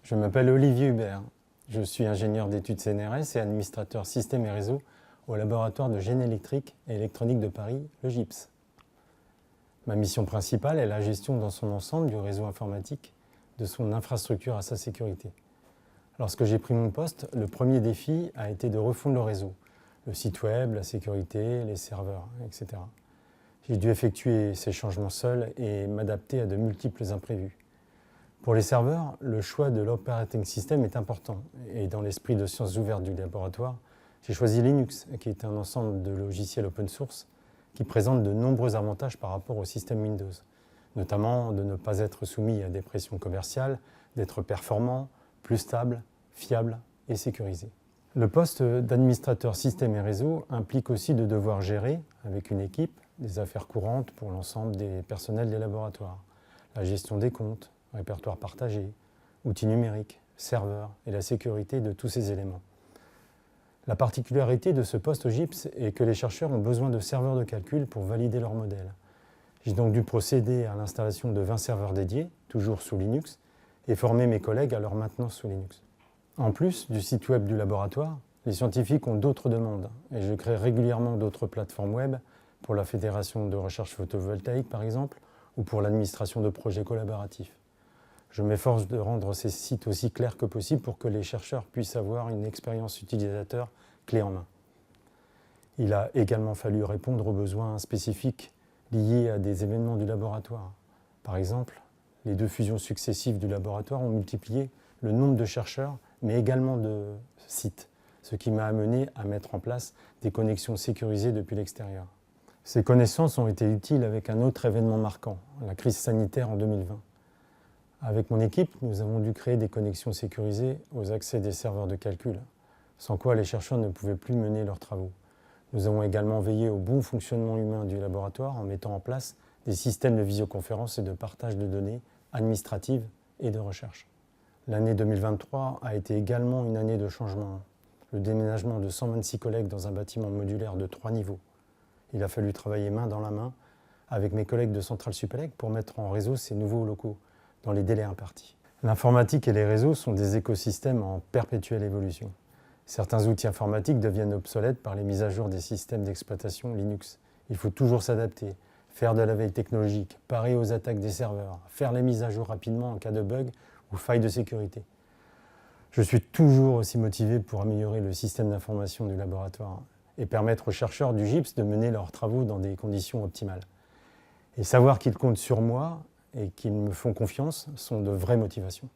Je m'appelle Olivier Hubert. Je suis ingénieur d'études CNRS et administrateur système et réseau au laboratoire de génie électrique et électronique de Paris, le GIPS. Ma mission principale est la gestion dans son ensemble du réseau informatique, de son infrastructure à sa sécurité. Lorsque j'ai pris mon poste, le premier défi a été de refondre le réseau, le site web, la sécurité, les serveurs, etc. J'ai dû effectuer ces changements seul et m'adapter à de multiples imprévus. Pour les serveurs, le choix de l'operating system est important et dans l'esprit de sciences ouvertes du laboratoire, j'ai choisi Linux, qui est un ensemble de logiciels open source qui présente de nombreux avantages par rapport au système Windows, notamment de ne pas être soumis à des pressions commerciales, d'être performant, plus stable, fiable et sécurisé. Le poste d'administrateur système et réseau implique aussi de devoir gérer, avec une équipe, des affaires courantes pour l'ensemble des personnels des laboratoires, la gestion des comptes, répertoire partagé, outils numériques, serveurs et la sécurité de tous ces éléments. La particularité de ce poste au GIPS est que les chercheurs ont besoin de serveurs de calcul pour valider leur modèle. J'ai donc dû procéder à l'installation de 20 serveurs dédiés, toujours sous Linux, et former mes collègues à leur maintenance sous Linux. En plus du site web du laboratoire, les scientifiques ont d'autres demandes et je crée régulièrement d'autres plateformes web pour la Fédération de recherche photovoltaïque par exemple, ou pour l'administration de projets collaboratifs. Je m'efforce de rendre ces sites aussi clairs que possible pour que les chercheurs puissent avoir une expérience utilisateur clé en main. Il a également fallu répondre aux besoins spécifiques liés à des événements du laboratoire. Par exemple, les 2 fusions successives du laboratoire ont multiplié le nombre de chercheurs, mais également de sites, ce qui m'a amené à mettre en place des connexions sécurisées depuis l'extérieur. Ces connaissances ont été utiles avec un autre événement marquant, la crise sanitaire en 2020. Avec mon équipe, nous avons dû créer des connexions sécurisées aux accès des serveurs de calcul, sans quoi les chercheurs ne pouvaient plus mener leurs travaux. Nous avons également veillé au bon fonctionnement humain du laboratoire en mettant en place des systèmes de visioconférence et de partage de données administratives et de recherche. L'année 2023 a été également une année de changement. Le déménagement de 126 collègues dans un bâtiment modulaire de 3 niveaux. Il a fallu travailler main dans la main avec mes collègues de Centrale Supélec pour mettre en réseau ces nouveaux locaux dans les délais impartis. L'informatique et les réseaux sont des écosystèmes en perpétuelle évolution. Certains outils informatiques deviennent obsolètes par les mises à jour des systèmes d'exploitation Linux. Il faut toujours s'adapter, faire de la veille technologique, parer aux attaques des serveurs, faire les mises à jour rapidement en cas de bug ou faille de sécurité. Je suis toujours aussi motivé pour améliorer le système d'information du laboratoire et permettre aux chercheurs du GIPS de mener leurs travaux dans des conditions optimales. Et savoir qu'ils comptent sur moi et qu'ils me font confiance sont de vraies motivations.